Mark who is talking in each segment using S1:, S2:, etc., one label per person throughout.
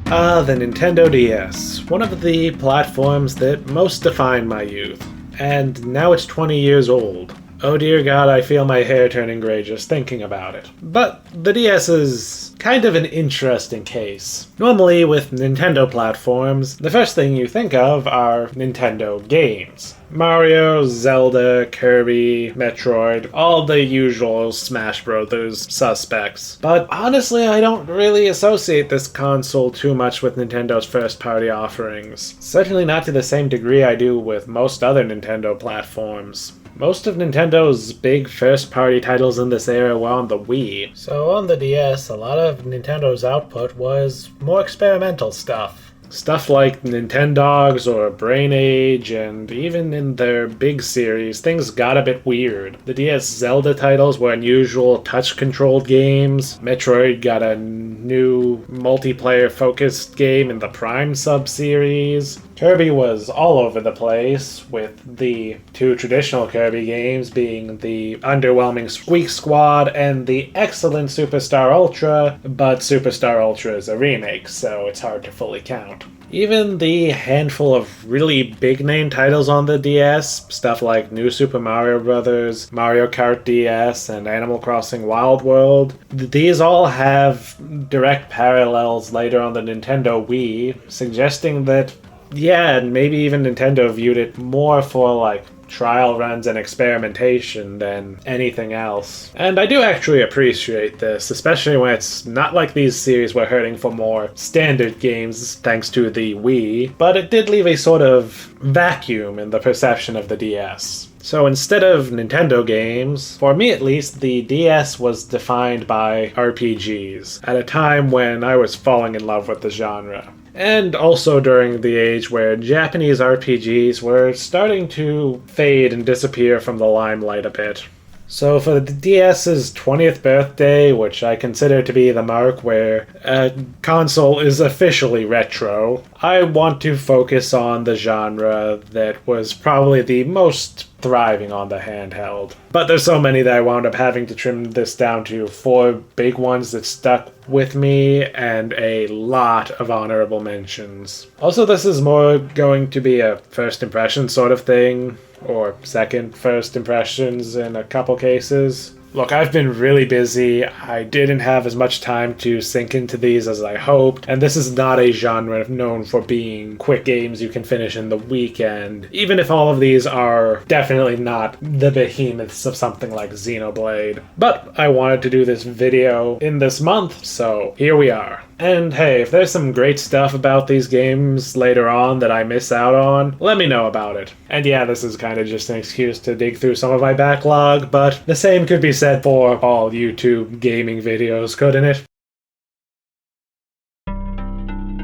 S1: The Nintendo DS, one of the platforms that most defined my youth. And now it's 20 years old. Oh dear God, I feel my hair turning gray just thinking about it. But the DS is kind of an interesting case. Normally with Nintendo platforms, the first thing you think of are Nintendo games. Mario, Zelda, Kirby, Metroid, all the usual Smash Brothers suspects. But honestly, I don't really associate this console too much with Nintendo's first-party offerings. Certainly not to the same degree I do with most other Nintendo platforms. Most of Nintendo's big first-party titles in this era were on the Wii. So on the DS, a lot of Nintendo's output was more experimental stuff. Stuff like Nintendogs or Brain Age, and even in their big series, things got a bit weird. The DS Zelda titles were unusual touch-controlled games. Metroid got a new multiplayer-focused game in the Prime sub-series. Kirby was all over the place, with the two traditional Kirby games being the underwhelming Squeak Squad and the excellent Superstar Ultra, but Superstar Ultra is a remake, so it's hard to fully count. Even the handful of really big-name titles on the DS, stuff like New Super Mario Bros., Mario Kart DS, and Animal Crossing Wild World, these all have direct parallels later on the Nintendo Wii, suggesting that yeah, and maybe even Nintendo viewed it more for, like, trial runs and experimentation than anything else. And I do actually appreciate this, especially when it's not like these series were hurting for more standard games thanks to the Wii, but it did leave a sort of vacuum in the perception of the DS. So instead of Nintendo games, for me at least, the DS was defined by RPGs, at a time when I was falling in love with the genre. And also during the age where Japanese RPGs were starting to fade and disappear from the limelight a bit. So for the DS's 20th birthday, which I consider to be the mark where a console is officially retro, I want to focus on the genre that was probably the most thriving on the handheld. But there's so many that I wound up having to trim this down to 4 big ones that stuck with me and a lot of honorable mentions. Also, this is more going to be a first impression sort of thing, or second first impressions in a couple cases. Look, I've been really busy. I didn't have as much time to sink into these as I hoped, and this is not a genre known for being quick games you can finish in the weekend, even if all of these are definitely not the behemoths of something like Xenoblade. But I wanted to do this video in this month, so here we are. And hey, if there's some great stuff about these games later on that I miss out on, let me know about it. And yeah, this is kind of just an excuse to dig through some of my backlog, but the same could be said for all YouTube gaming videos, couldn't it?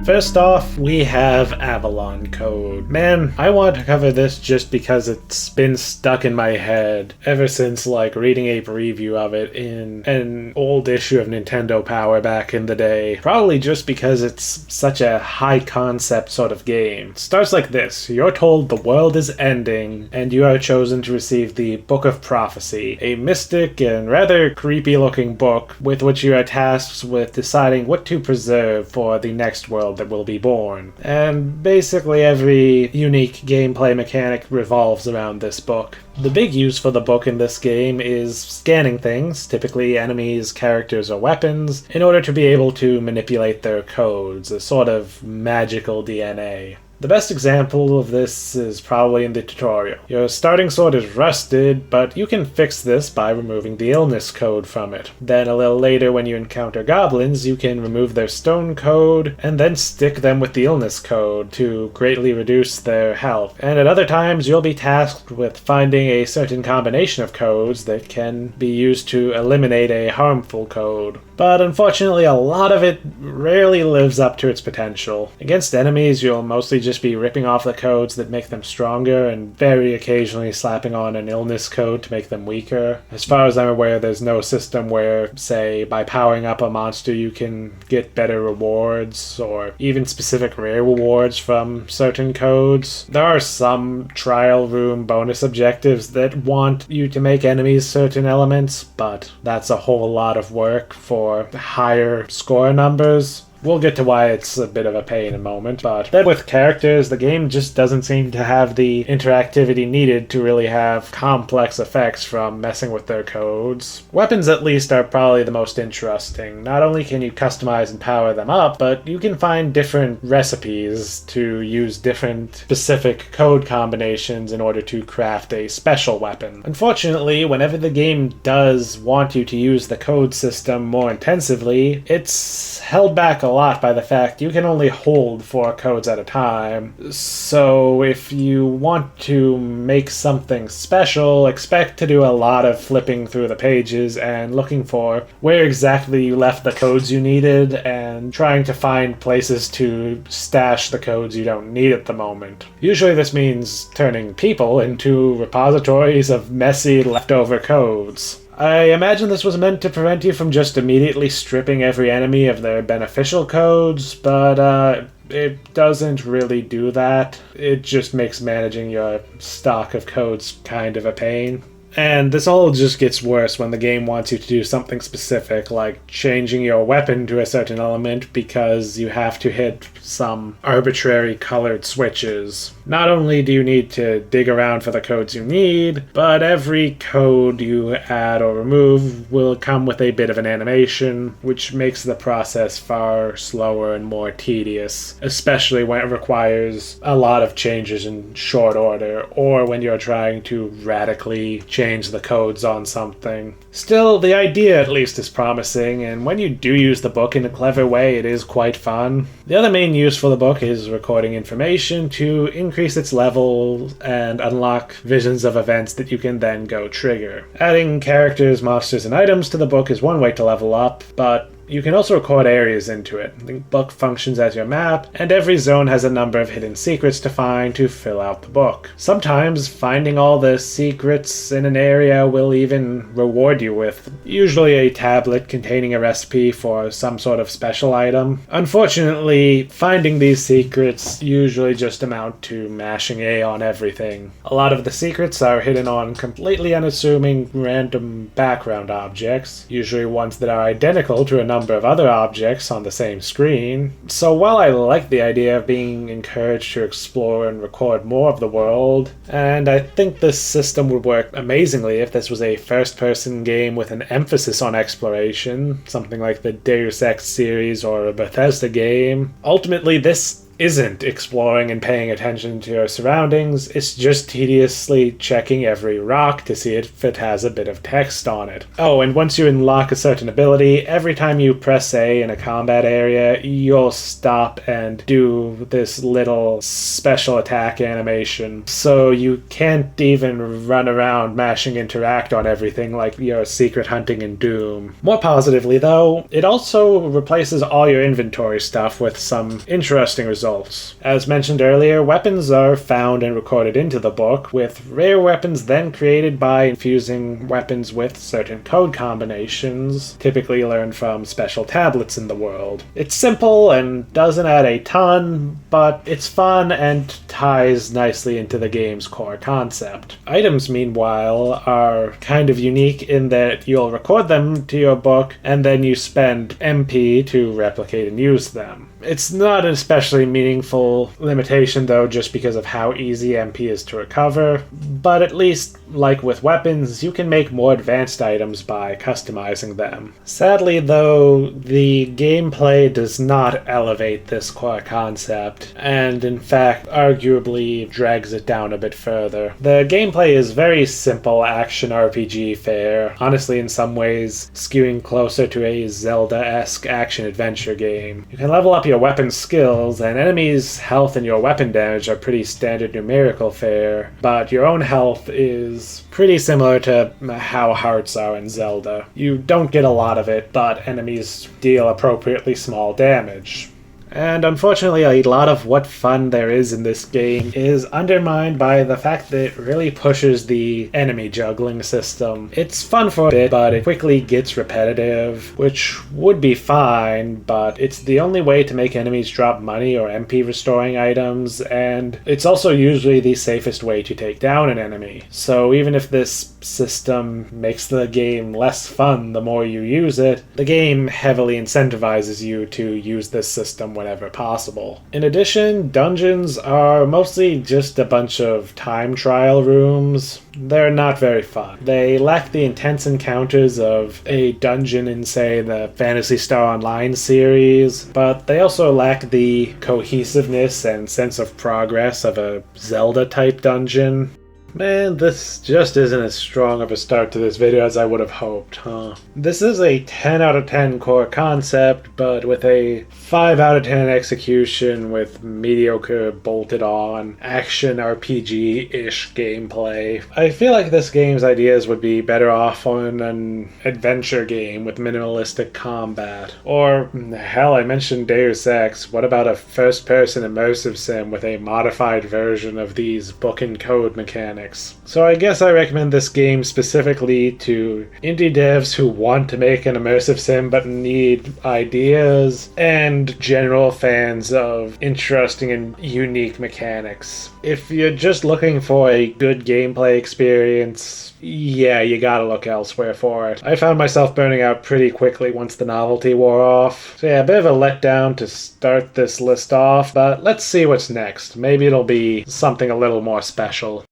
S1: First off, we have Avalon Code. Man, I wanted to cover this just because it's been stuck in my head ever since, like, reading a preview of it in an old issue of Nintendo Power back in the day. Probably just because it's such a high-concept sort of game. It starts like this. You're told the world is ending, and you are chosen to receive the Book of Prophecy, a mystic and rather creepy-looking book with which you are tasked with deciding what to preserve for the next world that will be born. And basically every unique gameplay mechanic revolves around this book. The big use for the book in this game is scanning things, typically enemies, characters, or weapons, in order to be able to manipulate their codes, a sort of magical DNA. The best example of this is probably in the tutorial. Your starting sword is rusted, but you can fix this by removing the illness code from it. Then a little later when you encounter goblins, you can remove their stone code, and then stick them with the illness code to greatly reduce their health. And at other times, you'll be tasked with finding a certain combination of codes that can be used to eliminate a harmful code. But unfortunately, a lot of it rarely lives up to its potential. Against enemies, you'll mostly just be ripping off the codes that make them stronger and very occasionally slapping on an illness code to make them weaker. As far as I'm aware, there's no system where, say, by powering up a monster you can get better rewards or even specific rare rewards from certain codes. There are some trial room bonus objectives that want you to make enemies certain elements, but that's a whole lot of work for higher score numbers. We'll get to why it's a bit of a pain in a moment, but then with characters, the game just doesn't seem to have the interactivity needed to really have complex effects from messing with their codes. Weapons, at least, are probably the most interesting. Not only can you customize and power them up, but you can find different recipes to use different specific code combinations in order to craft a special weapon. Unfortunately, whenever the game does want you to use the code system more intensively, it's held back a lot by the fact you can only hold 4 codes at a time. So if you want to make something special, expect to do a lot of flipping through the pages and looking for where exactly you left the codes you needed and trying to find places to stash the codes you don't need at the moment. Usually this means turning people into repositories of messy leftover codes. I imagine this was meant to prevent you from just immediately stripping every enemy of their beneficial codes, but it doesn't really do that. It just makes managing your stock of codes kind of a pain. And this all just gets worse when the game wants you to do something specific, like changing your weapon to a certain element because you have to hit some arbitrary colored switches. Not only do you need to dig around for the codes you need, but every code you add or remove will come with a bit of an animation, which makes the process far slower and more tedious, especially when it requires a lot of changes in short order, or when you're trying to radically change the codes on something. Still, the idea at least is promising, and when you do use the book in a clever way, it is quite fun. The other main use for the book is recording information to increase its level and unlock visions of events that you can then go trigger. Adding characters, monsters, and items to the book is one way to level up, but you can also record areas into it. The book functions as your map, and every zone has a number of hidden secrets to find to fill out the book. Sometimes finding all the secrets in an area will even reward you with usually a tablet containing a recipe for some sort of special item. Unfortunately, finding these secrets usually just amount to mashing A on everything. A lot of the secrets are hidden on completely unassuming random background objects, usually ones that are identical to a number of other objects on the same screen. So while I like the idea of being encouraged to explore and record more of the world, and I think this system would work amazingly if this was a first-person game with an emphasis on exploration, something like the Deus Ex series or a Bethesda game, ultimately this isn't exploring and paying attention to your surroundings, it's just tediously checking every rock to see if it has a bit of text on it. Oh, and once you unlock a certain ability, every time you press A in a combat area, you'll stop and do this little special attack animation, so you can't even run around mashing interact on everything like your secret hunting in Doom. More positively though, it also replaces all your inventory stuff with some interesting results. As mentioned earlier, weapons are found and recorded into the book, with rare weapons then created by infusing weapons with certain code combinations, typically learned from special tablets in the world. It's simple and doesn't add a ton, but it's fun and ties nicely into the game's core concept. Items, meanwhile, are kind of unique in that you'll record them to your book, and then you spend MP to replicate and use them. It's not an especially meaningful limitation, though, just because of how easy MP is to recover, but at least, like with weapons, you can make more advanced items by customizing them. Sadly, though, the gameplay does not elevate this core concept, and in fact, arguably drags it down a bit further. The gameplay is very simple action RPG fare, honestly in some ways skewing closer to a Zelda-esque action-adventure game. You can level up your weapon skills, and enemies' health and your weapon damage are pretty standard numerical fare, but your own health is pretty similar to how hearts are in Zelda. You don't get a lot of it, but enemies deal appropriately small damage. And unfortunately, a lot of what fun there is in this game is undermined by the fact that it really pushes the enemy juggling system. It's fun for a bit, but it quickly gets repetitive, which would be fine, but it's the only way to make enemies drop money or MP restoring items, and it's also usually the safest way to take down an enemy. So even if this system makes the game less fun the more you use it, the game heavily incentivizes you to use this system whenever possible. In addition, dungeons are mostly just a bunch of time trial rooms. They're not very fun. They lack the intense encounters of a dungeon in, say, the Phantasy Star Online series, but they also lack the cohesiveness and sense of progress of a Zelda-type dungeon. Man, this just isn't as strong of a start to this video as I would have hoped, huh? This is a 10 out of 10 core concept, but with a 5 out of 10 execution with mediocre bolted-on action RPG-ish gameplay. I feel like this game's ideas would be better off on an adventure game with minimalistic combat. Or, hell, I mentioned Deus Ex. What about a first-person immersive sim with a modified version of these book and code mechanics? So I guess I recommend this game specifically to indie devs who want to make an immersive sim but need ideas, and general fans of interesting and unique mechanics. If you're just looking for a good gameplay experience, yeah, you gotta look elsewhere for it. I found myself burning out pretty quickly once the novelty wore off. So yeah, a bit of a letdown to start this list off, but let's see what's next. Maybe it'll be something a little more special.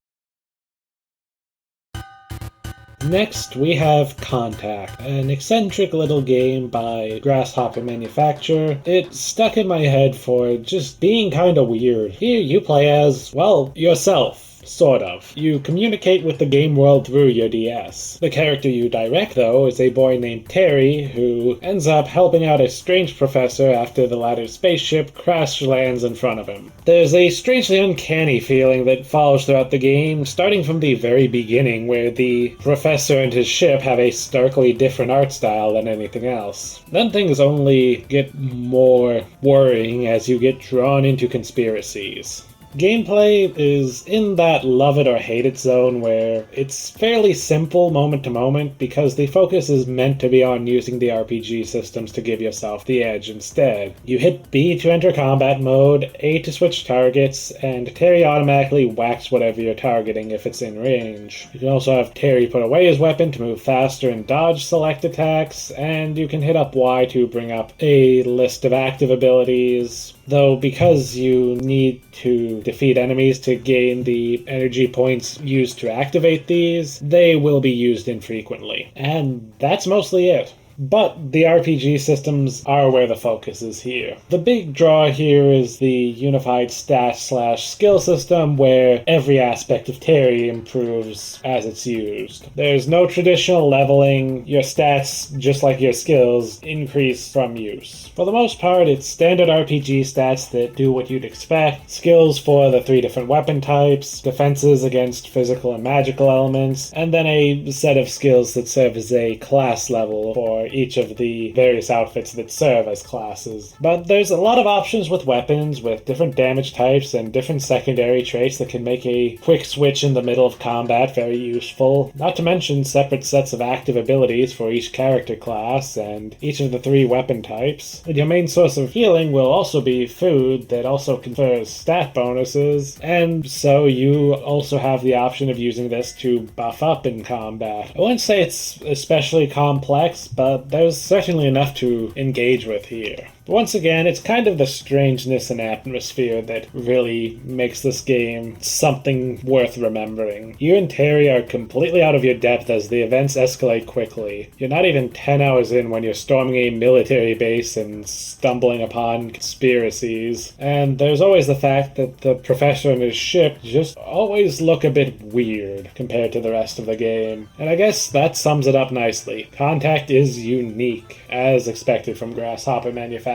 S1: Next, we have Contact, an eccentric little game by Grasshopper Manufacture. It stuck in my head for just being kinda weird. Here you play as, well, yourself. Sort of. You communicate with the game world through your DS. The character you direct, though, is a boy named Terry, who ends up helping out a strange professor after the latter's spaceship crash lands in front of him. There's a strangely uncanny feeling that follows throughout the game, starting from the very beginning, where the professor and his ship have a starkly different art style than anything else. Then things only get more worrying as you get drawn into conspiracies. Gameplay is in that love it or hate it zone where it's fairly simple moment to moment because the focus is meant to be on using the RPG systems to give yourself the edge instead. You hit B to enter combat mode, A to switch targets, and Terry automatically whacks whatever you're targeting if it's in range. You can also have Terry put away his weapon to move faster and dodge select attacks, and you can hit up Y to bring up a list of active abilities. Though because you need to defeat enemies to gain the energy points used to activate these, they will be used infrequently. And that's mostly it. But the RPG systems are where the focus is here. The big draw here is the unified stat/skill system where every aspect of Terry improves as it's used. There's no traditional leveling. Your stats, just like your skills, increase from use. For the most part, it's standard RPG stats that do what you'd expect. Skills for the 3 different weapon types, defenses against physical and magical elements, and then a set of skills that serve as a class level for each of the various outfits that serve as classes. But there's a lot of options with weapons, with different damage types and different secondary traits that can make a quick switch in the middle of combat very useful. Not to mention separate sets of active abilities for each character class and each of the 3 weapon types. And your main source of healing will also be food that also confers stat bonuses, and so you also have the option of using this to buff up in combat. I wouldn't say it's especially complex, but there's certainly enough to engage with here. But once again, it's kind of the strangeness and atmosphere that really makes this game something worth remembering. You and Terry are completely out of your depth as the events escalate quickly. You're not even 10 hours in when you're storming a military base and stumbling upon conspiracies. And there's always the fact that the professor and his ship just always look a bit weird compared to the rest of the game. And I guess that sums it up nicely. Contact is unique, as expected from Grasshopper Manufacture.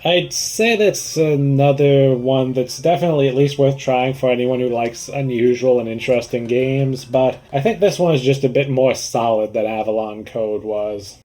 S1: I'd say that's another one that's definitely at least worth trying for anyone who likes unusual and interesting games, but I think this one is just a bit more solid than Avalon Code was.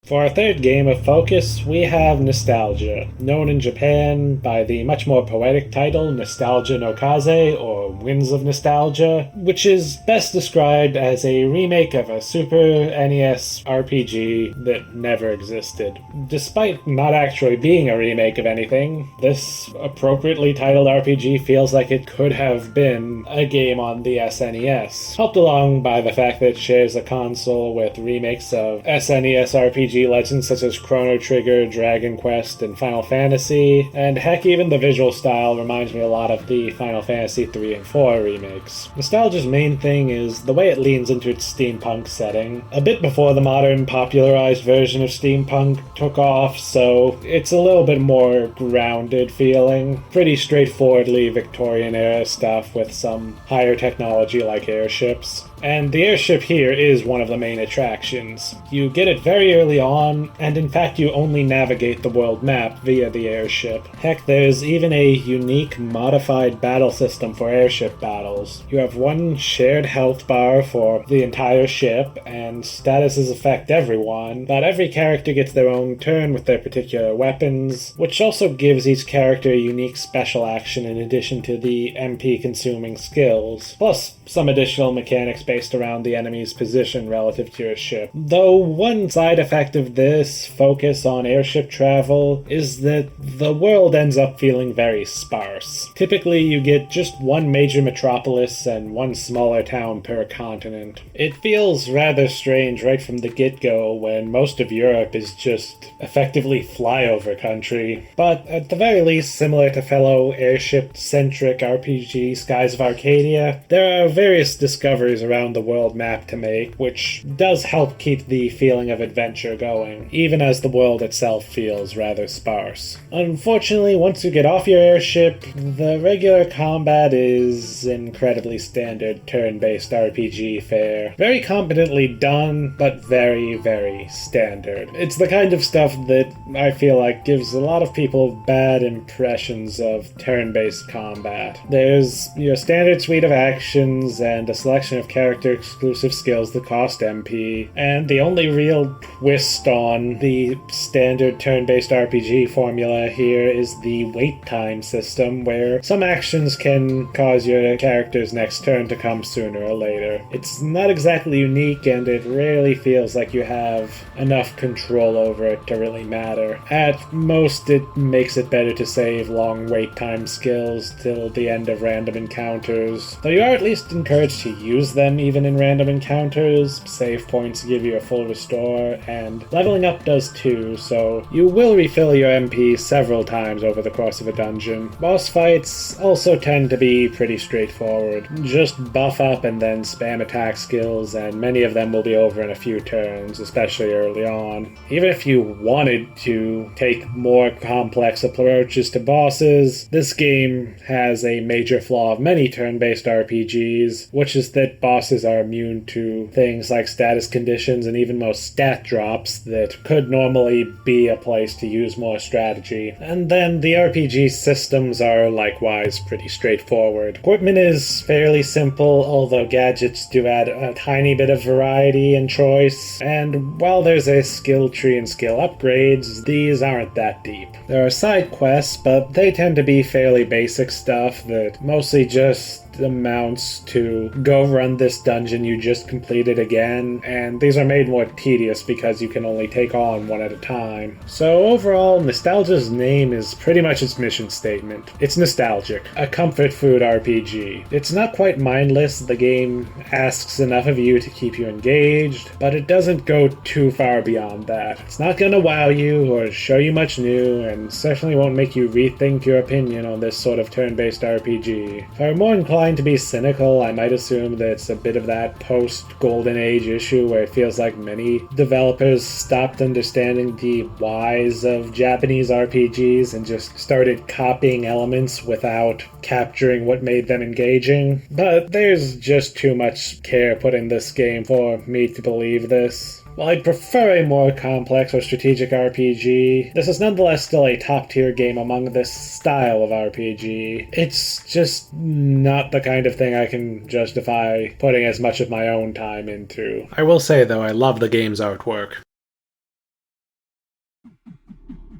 S1: For our third game of focus, we have Nostalgia, known in Japan by the much more poetic title Nostalgia no Kaze, or Winds of Nostalgia, which is best described as a remake of a Super NES RPG that never existed. Despite not actually being a remake of anything, this appropriately titled RPG feels like it could have been a game on the SNES, helped along by the fact that it shares a console with remakes of SNES RPG legends such as Chrono Trigger, Dragon Quest, and Final Fantasy, and heck, even the visual style reminds me a lot of the Final Fantasy 3 and 4 remakes. Nostalgia's main thing is the way it leans into its steampunk setting, a bit before the modern popularized version of steampunk took off, so it's a little bit more grounded feeling, pretty straightforwardly Victorian-era stuff with some higher technology like airships. And the airship here is one of the main attractions. You get it very early on, and in fact you only navigate the world map via the airship. Heck, there's even a unique modified battle system for airship battles. You have one shared health bar for the entire ship, and statuses affect everyone, but every character gets their own turn with their particular weapons, which also gives each character a unique special action in addition to the MP consuming skills, plus some additional mechanics based around the enemy's position relative to your ship. Though one side effect of this focus on airship travel is that the world ends up feeling very sparse. Typically you get just one major metropolis and one smaller town per continent. It feels rather strange right from the get-go when most of Europe is just effectively flyover country, but at the very least, similar to fellow airship-centric RPG Skies of Arcadia, there are various discoveries around the world map to make, which does help keep the feeling of adventure going, even as the world itself feels rather sparse. Unfortunately, once you get off your airship, the regular combat is incredibly standard turn-based RPG fare. Very competently done, but very, very standard. It's the kind of stuff that I feel like gives a lot of people bad impressions of turn-based combat. There's your standard suite of actions and a selection of character-exclusive skills that cost MP, and the only real twist on the standard turn-based RPG formula here is the wait time system, where some actions can cause your character's next turn to come sooner or later. It's not exactly unique, and it rarely feels like you have enough control over it to really matter. At most, it makes it better to save long wait time skills till the end of random encounters, though you are at least encouraged to use them even in random encounters. Save points give you a full restore, and leveling up does too, so you will refill your MP several times over the course of a dungeon. Boss fights also tend to be pretty straightforward. Just buff up and then spam attack skills, and many of them will be over in a few turns, especially early on. Even if you wanted to take more complex approaches to bosses, this game has a major flaw of many turn-based RPGs, which is that bosses are immune to things like status conditions and even most stat drops that could normally be a place to use more strategy. And then the RPG systems are likewise pretty straightforward. Equipment is fairly simple, although gadgets do add a tiny bit of variety and choice, and while there's a skill tree and skill upgrades, these aren't that deep. There are side quests, but they tend to be fairly basic stuff that mostly just amounts to go run this dungeon you just completed again, and these are made more tedious because you can only take on one at a time. So overall, Nostalgia's name is pretty much its mission statement. It's nostalgic, a comfort food RPG. It's not quite mindless, the game asks enough of you to keep you engaged, but it doesn't go too far beyond that. It's not gonna wow you or show you much new, and certainly won't make you rethink your opinion on this sort of turn-based RPG. If I'm more inclined to be cynical, I might assume that it's a bit of that post-Golden Age issue where it feels like many developers stopped understanding the whys of Japanese RPGs and just started copying elements without capturing what made them engaging. But there's just too much care put in this game for me to believe this. While I'd prefer a more complex or strategic RPG, this is nonetheless still a top-tier game among this style of RPG. It's just not the kind of thing I can justify putting as much of my own time into. I will say, though, I love the game's artwork.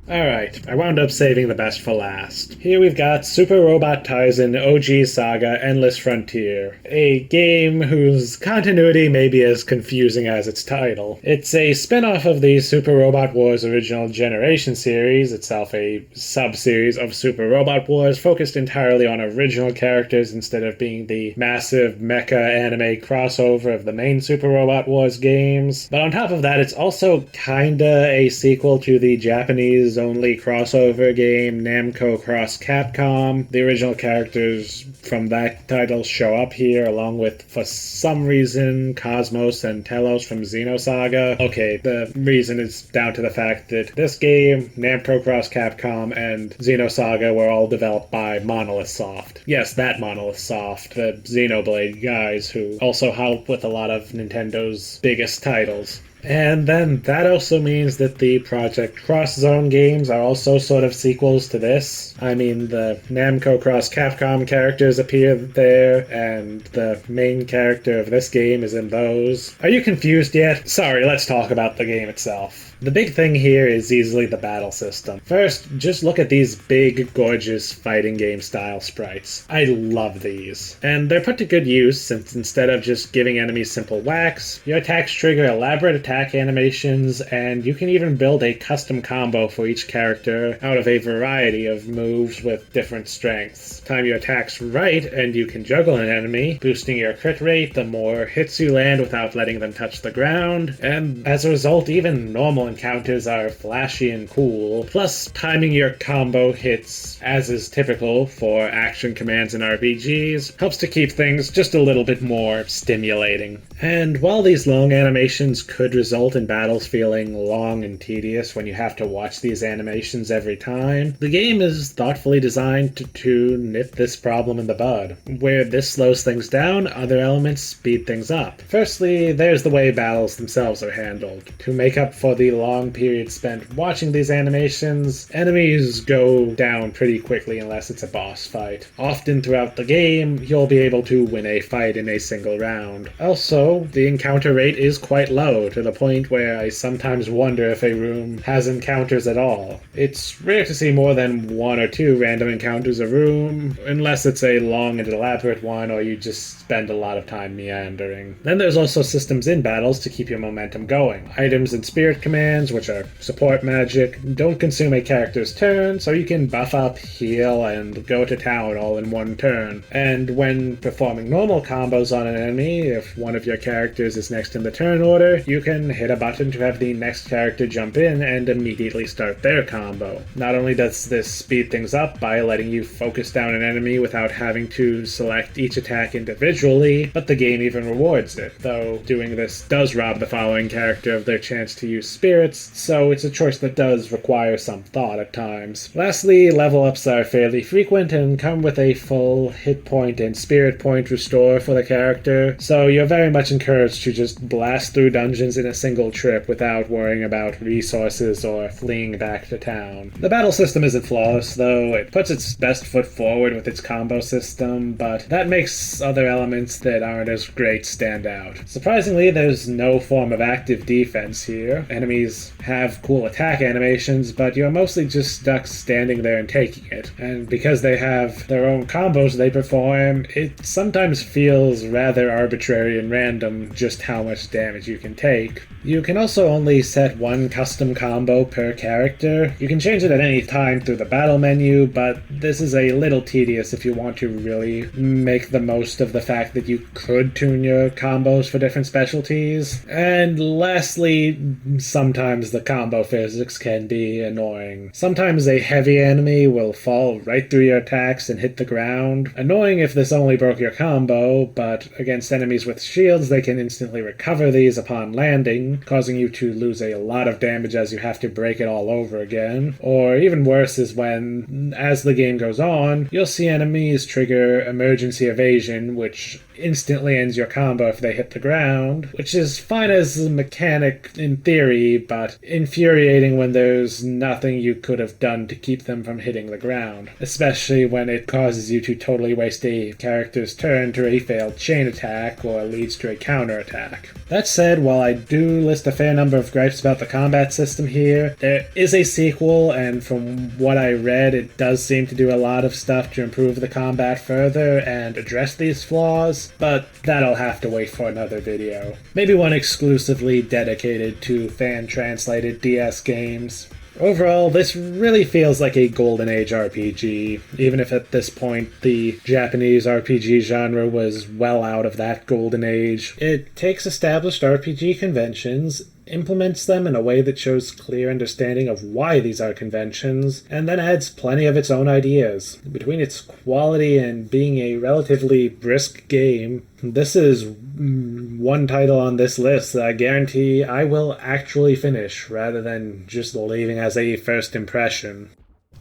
S1: Alright, I wound up saving the best for last. Here we've got Super Robot Tarzan OG Saga Endless Frontier, a game whose continuity may be as confusing as its title. It's a spin-off of the Super Robot Wars original Generation series, itself a sub-series of Super Robot Wars focused entirely on original characters instead of being the massive mecha anime crossover of the main Super Robot Wars games. But on top of that, it's also kinda a sequel to the Japanese only crossover game Namco Cross Capcom. The original characters from that title show up here along with, for some reason, Cosmos and Telos from Xenosaga. Okay, the reason is down to the fact that this game, Namco Cross Capcom, and Xenosaga were all developed by Monolith Soft. Yes, that Monolith Soft, the Xenoblade guys who also help with a lot of Nintendo's biggest titles. And then that also means that the Project Cross Zone games are also sort of sequels to this. I mean, the Namco Cross Capcom characters appear there, and the main character of this game is in those. Are you confused yet? Sorry, let's talk about the game itself. The big thing here is easily the battle system. First, just look at these big, gorgeous fighting game style sprites. I love these. And they're put to good use since instead of just giving enemies simple whacks, your attacks trigger elaborate attack animations, and you can even build a custom combo for each character out of a variety of moves with different strengths. Time your attacks right, and you can juggle an enemy, boosting your crit rate the more hits you land without letting them touch the ground, and as a result, even normal encounters are flashy and cool. Plus, timing your combo hits, as is typical for action commands in RPGs, helps to keep things just a little bit more stimulating. And while these long animations could result in battles feeling long and tedious when you have to watch these animations every time, the game is thoughtfully designed to nip this problem in the bud. Where this slows things down, other elements speed things up. Firstly, there's the way battles themselves are handled. To make up for the long period spent watching these animations, enemies go down pretty quickly unless it's a boss fight. Often throughout the game, you'll be able to win a fight in a single round. Also, the encounter rate is quite low, to the point where I sometimes wonder if a room has encounters at all. It's rare to see more than one or two random encounters a room, unless it's a long and elaborate one or you just spend a lot of time meandering. Then there's also systems in battles to keep your momentum going. Items and spirit commands, which are support magic, don't consume a character's turn, so you can buff up, heal, and go to town all in one turn. And when performing normal combos on an enemy, if one of your characters is next in the turn order, you can hit a button to have the next character jump in and immediately start their combo. Not only does this speed things up by letting you focus down an enemy without having to select each attack individually, but the game even rewards it, though doing this does rob the following character of their chance to use spirits, so it's a choice that does require some thought at times. Lastly, level ups are fairly frequent and come with a full hit point and spirit point restore for the character, so you're very much encouraged to just blast through dungeons in a single trip without worrying about resources or fleeing back to town. The battle system isn't flawless, though. It puts its best foot forward with its combo system, but that makes other elements that aren't as great stand out. Surprisingly, there's no form of active defense here. Enemies have cool attack animations, but you're mostly just stuck standing there and taking it. And because they have their own combos they perform, it sometimes feels rather arbitrary and random just how much damage you can take. You can also only set one custom combo per character. You can change it at any time through the battle menu, but this is a little tedious if you want to really make the most of the fact that you could tune your combos for different specialties. And lastly, sometimes the combo physics can be annoying. Sometimes a heavy enemy will fall right through your attacks and hit the ground. Annoying if this only broke your combo, but against enemies with shields they can instantly recover these upon landing, causing you to lose a lot of damage as you have to break it all over again. Or even worse is when, as the game goes on, you'll see enemies trigger emergency evasion, which instantly ends your combo if they hit the ground, which is fine as a mechanic in theory, but infuriating when there's nothing you could have done to keep them from hitting the ground, especially when it causes you to totally waste a character's turn to a failed chain attack or leads to a counterattack. That said, while I do list a fair number of gripes about the combat system here, there is a sequel, and from what I read, it does seem to do a lot of stuff to improve the combat further and address these flaws, but that'll have to wait for another video. Maybe one exclusively dedicated to fan-translated DS games. Overall, this really feels like a Golden Age RPG, even if at this point the Japanese RPG genre was well out of that Golden Age. It takes established RPG conventions, implements them in a way that shows clear understanding of why these are conventions, and then adds plenty of its own ideas. Between its quality and being a relatively brisk game, this is one title on this list that I guarantee I will actually finish, rather than just leaving as a first impression.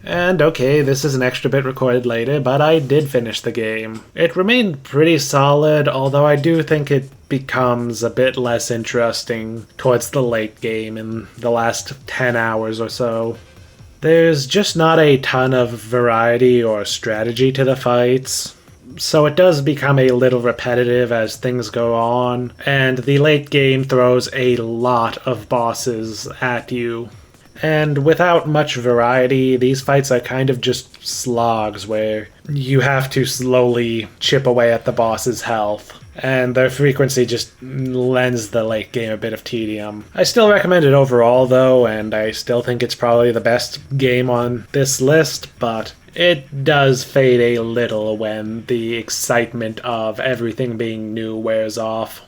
S1: And okay, this is an extra bit recorded later, but I did finish the game. It remained pretty solid, although I do think it becomes a bit less interesting towards the late game in the last 10 hours or so. There's just not a ton of variety or strategy to the fights, so it does become a little repetitive as things go on, and the late game throws a lot of bosses at you. And without much variety, these fights are kind of just slogs where you have to slowly chip away at the boss's health, and their frequency just lends the late game a bit of tedium. I still recommend it overall though, and I still think it's probably the best game on this list, but it does fade a little when the excitement of everything being new wears off.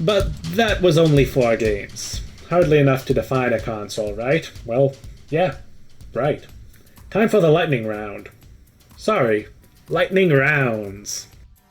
S1: But that was only 4 games. Hardly enough to define a console, right? Well, yeah, right. Time for the lightning round. Sorry, lightning rounds.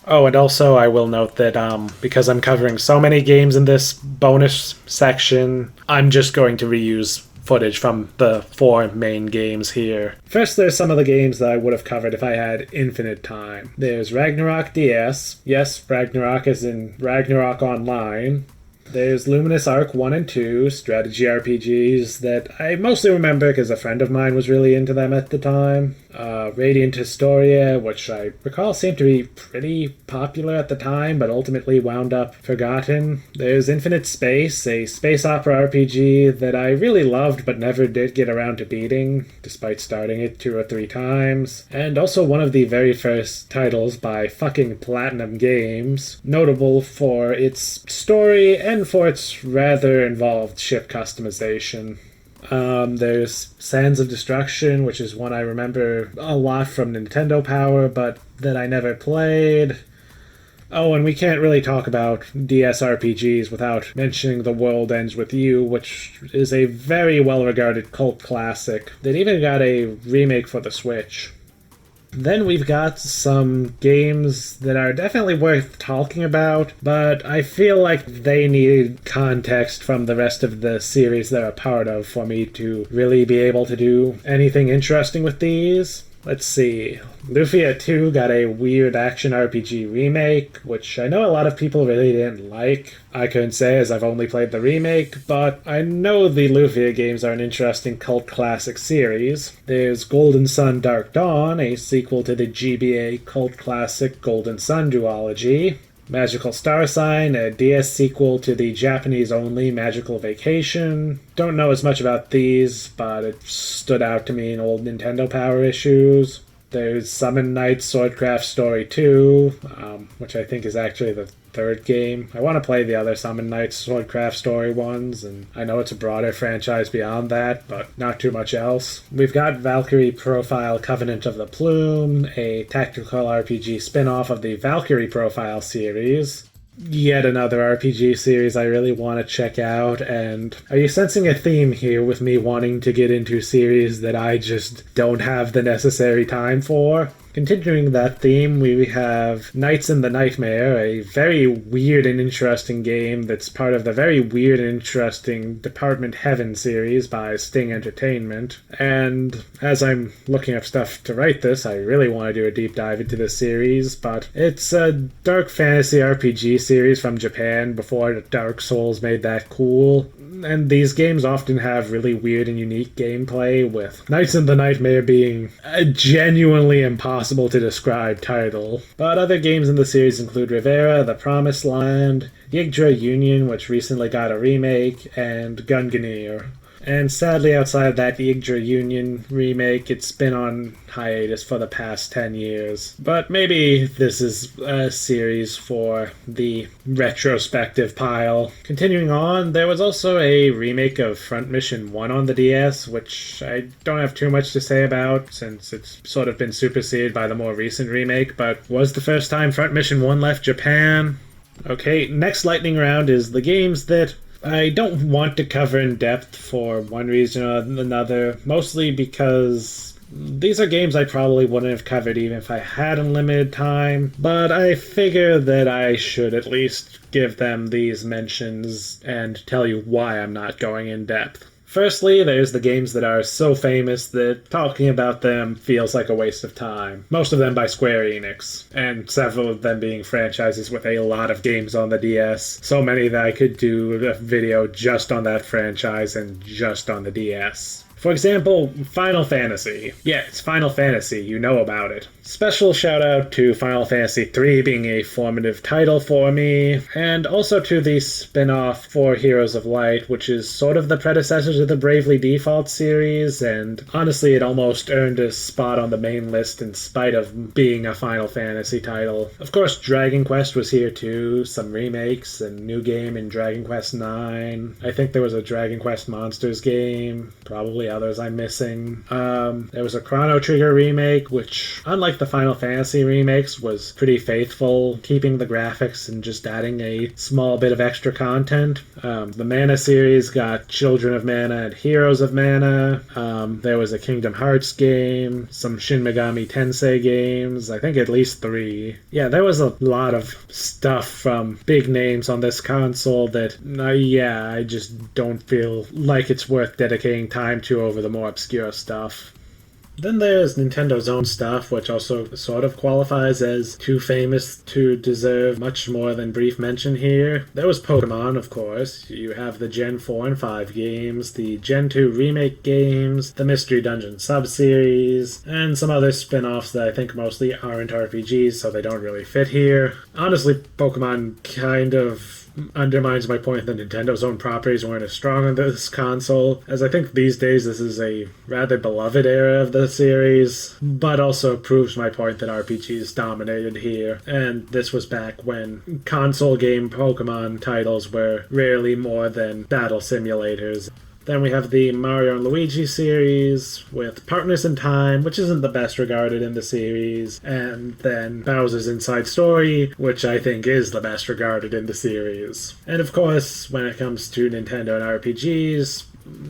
S1: Oh, and also I will note that because I'm covering so many games in this bonus section, I'm just going to reuse footage from the 4 main games here. First, there's some of the games that I would have covered if I had infinite time. There's Ragnarok DS. Yes, Ragnarok is in Ragnarok Online. There's Luminous Arc 1 and 2, strategy RPGs that I mostly remember because a friend of mine was really into them at the time. Radiant Historia, which I recall seemed to be pretty popular at the time, but ultimately wound up forgotten. There's Infinite Space, a space opera RPG that I really loved but never did get around to beating, despite starting it 2 or 3 times. And also one of the very first titles by fucking Platinum Games, notable for its story and for its rather involved ship customization. There's Sands of Destruction, which is one I remember a lot from Nintendo Power, but that I never played. Oh, and we can't really talk about DS RPGs without mentioning The World Ends With You, which is a very well-regarded cult classic that even got a remake for the Switch. Then we've got some games that are definitely worth talking about, but I feel like they need context from the rest of the series they're a part of for me to really be able to do anything interesting with these. Let's see. Lufia 2 got a weird action RPG remake, which I know a lot of people really didn't like. I couldn't say as I've only played the remake, but I know the Lufia games are an interesting cult classic series. There's Golden Sun Dark Dawn, a sequel to the GBA cult classic Golden Sun duology. Magical Star Sign, a DS sequel to the Japanese-only Magical Vacation. Don't know as much about these, but it stood out to me in old Nintendo Power issues. There's Summon Knight Swordcraft Story 2, which I think is actually the 3rd game. I want to play the other Summon Knight Swordcraft Story ones, and I know it's a broader franchise beyond that, but not too much else. We've got Valkyrie Profile Covenant of the Plume, a tactical RPG spin-off of the Valkyrie Profile series. Yet another RPG series I really want to check out, and are you sensing a theme here with me wanting to get into series that I just don't have the necessary time for? Continuing that theme, we have Nights in the Nightmare, a very weird and interesting game that's part of the very weird and interesting Department Heaven series by Sting Entertainment. And as I'm looking up stuff to write this, I really want to do a deep dive into this series, but it's a dark fantasy RPG series from Japan before Dark Souls made that cool. And these games often have really weird and unique gameplay, with Nights in the Nightmare being a genuinely impossible to describe title. But other games in the series include Rivera, The Promised Land, Yggdra Union, which recently got a remake, and Gungnir. And sadly, outside of that Yggdra Union remake, it's been on hiatus for the past 10 years. But maybe this is a series for the retrospective pile. Continuing on, there was also a remake of Front Mission 1 on the DS, which I don't have too much to say about, since it's sort of been superseded by the more recent remake, but was the first time Front Mission 1 left Japan. Okay, next lightning round is the games that I don't want to cover in depth for one reason or another, mostly because these are games I probably wouldn't have covered even if I had unlimited time, but I figure that I should at least give them these mentions and tell you why I'm not going in depth. Firstly, there's the games that are so famous that talking about them feels like a waste of time. Most of them by Square Enix, and several of them being franchises with a lot of games on the DS. So many that I could do a video just on that franchise and just on the DS. For example, Final Fantasy. Yeah, it's Final Fantasy, you know about it. Special shout out to Final Fantasy III being a formative title for me, and also to the spin-off for Heroes of Light, which is sort of the predecessor to the Bravely Default series, and honestly it almost earned a spot on the main list in spite of being a Final Fantasy title. Of course, Dragon Quest was here too, some remakes, a new game in Dragon Quest IX. I think there was a Dragon Quest Monsters game, probably others I'm missing. There was a Chrono Trigger remake, which, unlike the Final Fantasy remakes, was pretty faithful, keeping the graphics and just adding a small bit of extra content. The Mana series got Children of Mana and Heroes of Mana. There was a Kingdom Hearts game, some Shin Megami Tensei games, I think at least 3. Yeah, there was a lot of stuff from big names on this console that, I just don't feel like it's worth dedicating time to over the more obscure stuff. Then there's Nintendo's own stuff, which also sort of qualifies as too famous to deserve much more than brief mention here. There was Pokemon, of course. You have the Gen 4 and 5 games, the Gen 2 remake games, the Mystery Dungeon sub-series, and some other spin-offs that I think mostly aren't RPGs, so they don't really fit here. Honestly, Pokemon kind of undermines my point that Nintendo's own properties weren't as strong on this console, as I think these days this is a rather beloved era of the series, but also proves my point that RPGs dominated here, and this was back when console game Pokemon titles were rarely more than battle simulators. Then we have the Mario & Luigi series with Partners in Time, which isn't the best regarded in the series, and then Bowser's Inside Story, which I think is the best regarded in the series. And of course, when it comes to Nintendo and RPGs,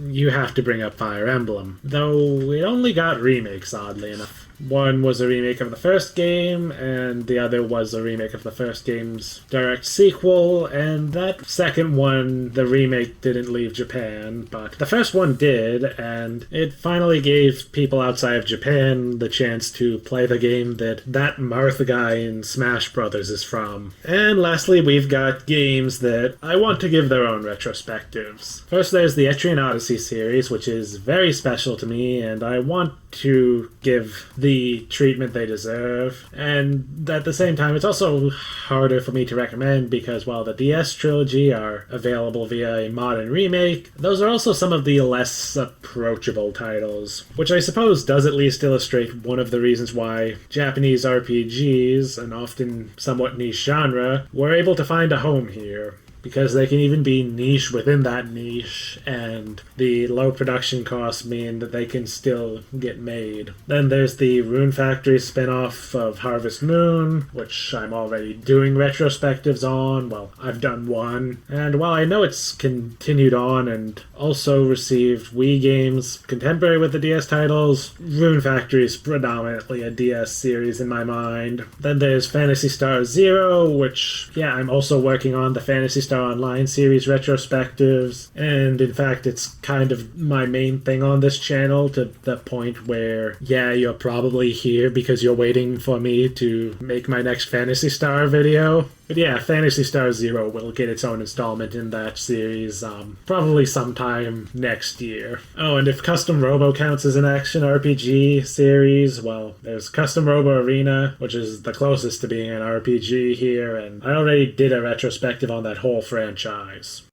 S1: you have to bring up Fire Emblem, though it only got remakes, oddly enough. One was a remake of the first game, and the other was a remake of the first game's direct sequel, and that second one, the remake didn't leave Japan, but the first one did, and it finally gave people outside of Japan the chance to play the game that Martha guy in Smash Brothers is from. And lastly, we've got games that I want to give their own retrospectives. First, there's the Etrian Odyssey series, which is very special to me, and I want to give the treatment they deserve. And at the same time, it's also harder for me to recommend because while the DS trilogy are available via a modern remake, those are also some of the less approachable titles, which I suppose does at least illustrate one of the reasons why Japanese RPGs, an often somewhat niche genre, were able to find a home here. because they can even be niche within that niche, and the low production costs mean that they can still get made. Then there's the Rune Factory spin-off of Harvest Moon, which I'm already doing retrospectives on. Well, I've done one, and while I know it's continued on and also received Wii games contemporary with the DS titles, Rune Factory is predominantly a DS series in my mind. Then there's Phantasy Star Zero, which, yeah, I'm also working on the Phantasy Star Online series retrospectives, and in fact it's kind of my main thing on this channel, to the point where, yeah, you're probably here because you're waiting for me to make my next Phantasy Star video. But yeah, Phantasy Star Zero will get its own installment in that series, probably sometime next year. Oh, and if Custom Robo counts as an action RPG series, well, there's Custom Robo Arena, which is the closest to being an RPG here, and I already did a retrospective on that whole franchise.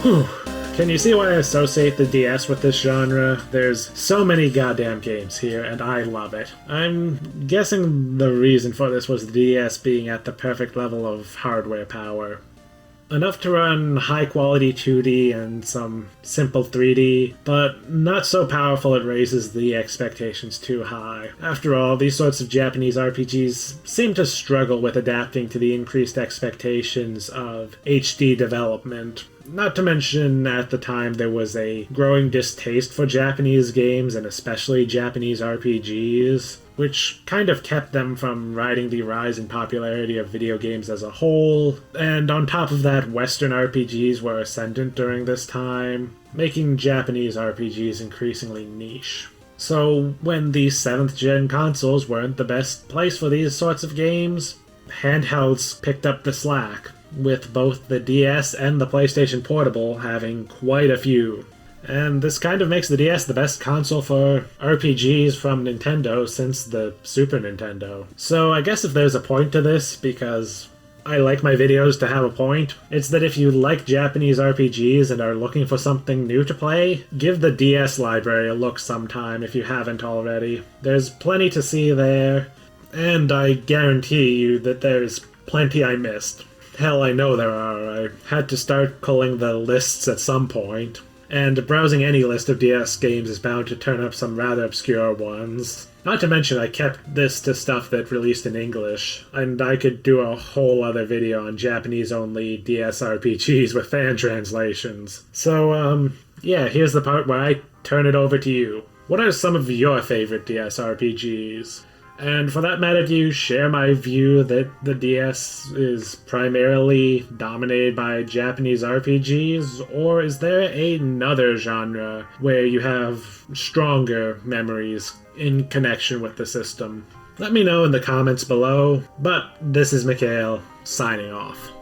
S1: Whew. Can you see why I associate the DS with this genre? There's so many goddamn games here, and I love it. I'm guessing the reason for this was the DS being at the perfect level of hardware power. Enough to run high-quality 2D and some simple 3D, but not so powerful it raises the expectations too high. After all, these sorts of Japanese RPGs seem to struggle with adapting to the increased expectations of HD development. Not to mention, at the time, there was a growing distaste for Japanese games, and especially Japanese RPGs, which kind of kept them from riding the rise in popularity of video games as a whole. And on top of that, Western RPGs were ascendant during this time, making Japanese RPGs increasingly niche. So when the 7th gen consoles weren't the best place for these sorts of games, handhelds picked up the slack, with both the DS and the PlayStation Portable having quite a few. And this kind of makes the DS the best console for RPGs from Nintendo since the Super Nintendo. So I guess if there's a point to this, because I like my videos to have a point, it's that if you like Japanese RPGs and are looking for something new to play, give the DS library a look sometime if you haven't already. There's plenty to see there, and I guarantee you that there's plenty I missed. Hell, I know there are. I had to start culling the lists at some point. And browsing any list of DS games is bound to turn up some rather obscure ones. Not to mention I kept this to stuff that released in English, and I could do a whole other video on Japanese-only DS RPGs with fan translations. So, yeah, here's the part where I turn it over to you. What are some of your favorite DS RPGs? And for that matter, do you share my view that the DS is primarily dominated by Japanese RPGs, or is there another genre where you have stronger memories in connection with the system? Let me know in the comments below, but this is Mikhail, signing off.